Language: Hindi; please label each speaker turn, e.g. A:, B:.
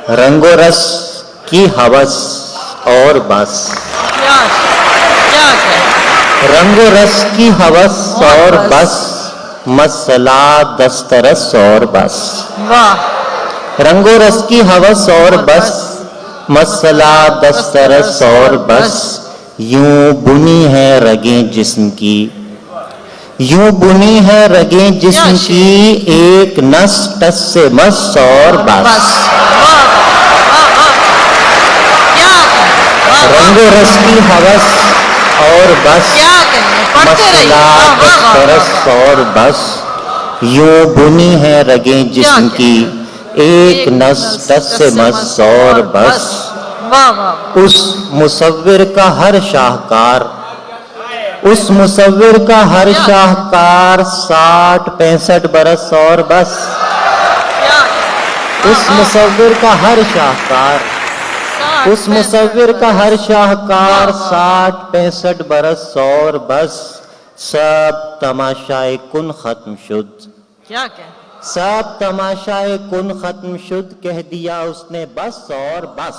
A: रंगो रस की हवस और बस।
B: क्या क्या
A: रंगो रस की हवस और बस, मसला दस्तरस और बस।
B: वाह।
A: रंगो रस की हवस और बस, मसला दस्तरस और बस। यूं बुनी है रगें जिस्म की, यूं बुनी है रगें जिस्म की, एक नस टस से मस और बस। रंगो रस की हवस और बस, मसला दस्तरस और बस। यूं बुनी है रगें जिस्म की, एक नस टस से मस और बस। उस मुसव्विर का हर शाहकार, उस मुसव्विर का हर शाहकार 60-65 बरस और बस। उस मुसव्विर का हर शाहकार, उस मुसव्विर का हर शाहकार 60-65 बरस और बस। सब तमाशाए कुन खत्म शुद्ध,
B: क्या क्या
A: सब तमाशाए कुन खत्म शुद्ध, कह दिया उसने बस और बस।